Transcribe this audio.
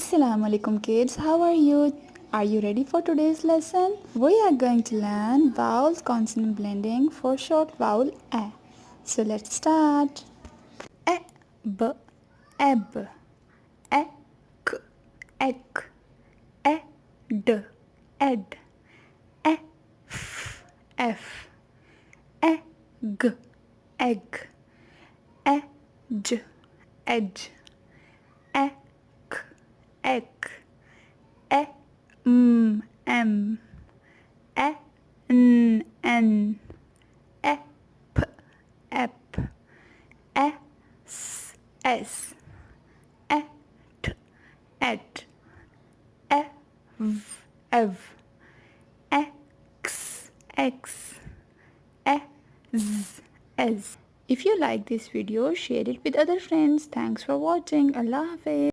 Assalamu alaikum kids, how are you? Are you ready for today's lesson? We are going to learn vowel consonant blending for short vowel a. So let's start. E, b, eb, ek, ek, d, ed, f, g, egg, edge, ek, m, n, ep, s, et, ev, x, z. If you like this video, share it with other friends. Thanks for watching. Allah Hafiz.